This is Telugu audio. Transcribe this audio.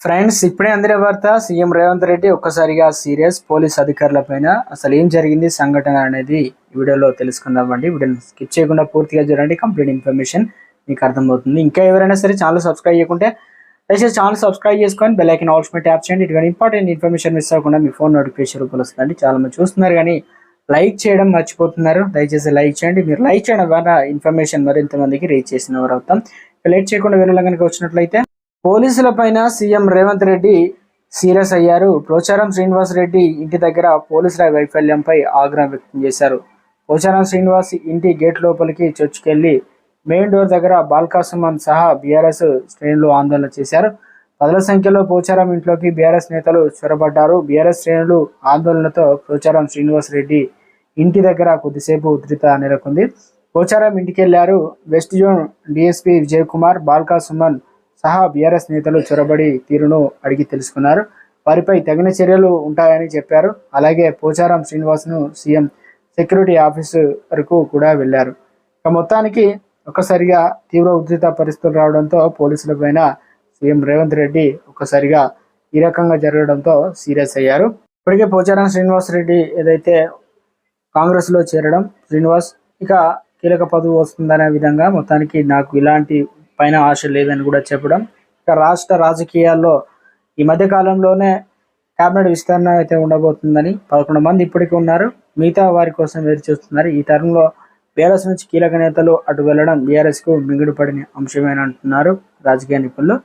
ఫ్రెండ్స్, ఇప్పుడే అందిన వార్త. సీఎం రేవంత్ రెడ్డి ఒక్కసారిగా సీరియస్. పోలీస్ అధికారులపైన అసలు ఏం జరిగింది సంఘటన అనేది ఈ వీడియోలో తెలుసుకుందామండి. వీడియోని స్కిప్ చేయకుండా పూర్తిగా చూడండి. కంప్లీట్ ఇన్ఫర్మేషన్ మీకు అర్థమవుతుంది. ఇంకా ఎవరైనా సరే ఛానల్ సబ్స్క్రైబ్ చేయకుంటే దయచేసి ఛానల్ సబ్స్క్రైబ్ చేసుకొని బెల్ ఐకాన్ ఆల్స్ మీద ట్యాప్ చేయండి. ఇటువంటి ఇంపార్టెంట్ ఇన్ఫర్మేషన్ మిస్ అవ్వకుండా మీ ఫోన్ నోటిఫికేషన్ రూపంలో వస్తుందండి. చాలా మంది చూస్తున్నారు కానీ లైక్ చేయడం మర్చిపోతున్నారు. దయచేసి లైక్ చేయండి. మీరు లైక్ చేయడం ద్వారా ఇన్ఫర్మేషన్ మరింత మందికి రీచ్ చేసిన వారు అవుతాం. లేట్ చేయకుండా వీడియోలో కనుక వచ్చినట్లయితే, పోలీసుల పైన సీఎం రేవంత్ రెడ్డి సీరియస్ అయ్యారు. పోచారం శ్రీనివాస్ రెడ్డి ఇంటి దగ్గర పోలీసుల వైఫల్యంపై ఆగ్రహం వ్యక్తం చేశారు. పోచారం శ్రీనివాస్ ఇంటి గేట్ లోపలికి చొచ్చుకెళ్లి మెయిన్ డోర్ దగ్గర బాల్కా సుమన్ సహా బీఆర్ఎస్ శ్రేణులు ఆందోళన చేశారు. పదుల సంఖ్యలో పోచారం ఇంట్లోకి బీఆర్ఎస్ నేతలు చొరబడ్డారు. బీఆర్ఎస్ శ్రేణులు ఆందోళనతో పోచారం శ్రీనివాస్ రెడ్డి ఇంటి దగ్గర కొద్దిసేపు ఉద్రిక్త నెలకొంది. పోచారం ఇంటికెళ్లారు. West zone DSP Vijay Kumar, Balka Suman సహా బీఆర్ఎస్ నేతలు చొరబడి తీరును అడిగి తెలుసుకున్నారు. వారిపై తగిన చర్యలు ఉంటాయని చెప్పారు. అలాగే పోచారం శ్రీనివాస్ను సీఎం సెక్యూరిటీ ఆఫీసు వరకు కూడా వెళ్లారు. ఇక మొత్తానికి ఒక్కసారిగా తీవ్ర ఉద్రిక్త పరిస్థితులు రావడంతో పోలీసుల పైన సీఎం రేవంత్ రెడ్డి ఒక్కసారిగా ఈ రకంగా జరగడంతో సీరియస్ అయ్యారు. ఇప్పటికే పోచారం శ్రీనివాస్ రెడ్డి ఏదైతే కాంగ్రెస్లో చేరడం, శ్రీనివాస్ ఇక కీలక పదవి వస్తుందనే విధంగా మొత్తానికి నాకు ఇలాంటి పైన ఆశ లేదని కూడా చెప్పడం. ఇక రాష్ట్ర రాజకీయాల్లో ఈ మధ్య కాలంలోనే కేబినెట్ విస్తరణ అయితే ఉండబోతుందని 11 మంది ఇప్పటికీ ఉన్నారు. మిగతా వారి కోసం ఎదురు చూస్తున్నారు. ఈ తరంలో బీఆర్ఎస్ నుంచి కీలక నేతలు అటు వెళ్లడం బీఆర్ఎస్కు మింగుడు పడిన అంశమేనంటున్నారు రాజకీయ నిపుణులు.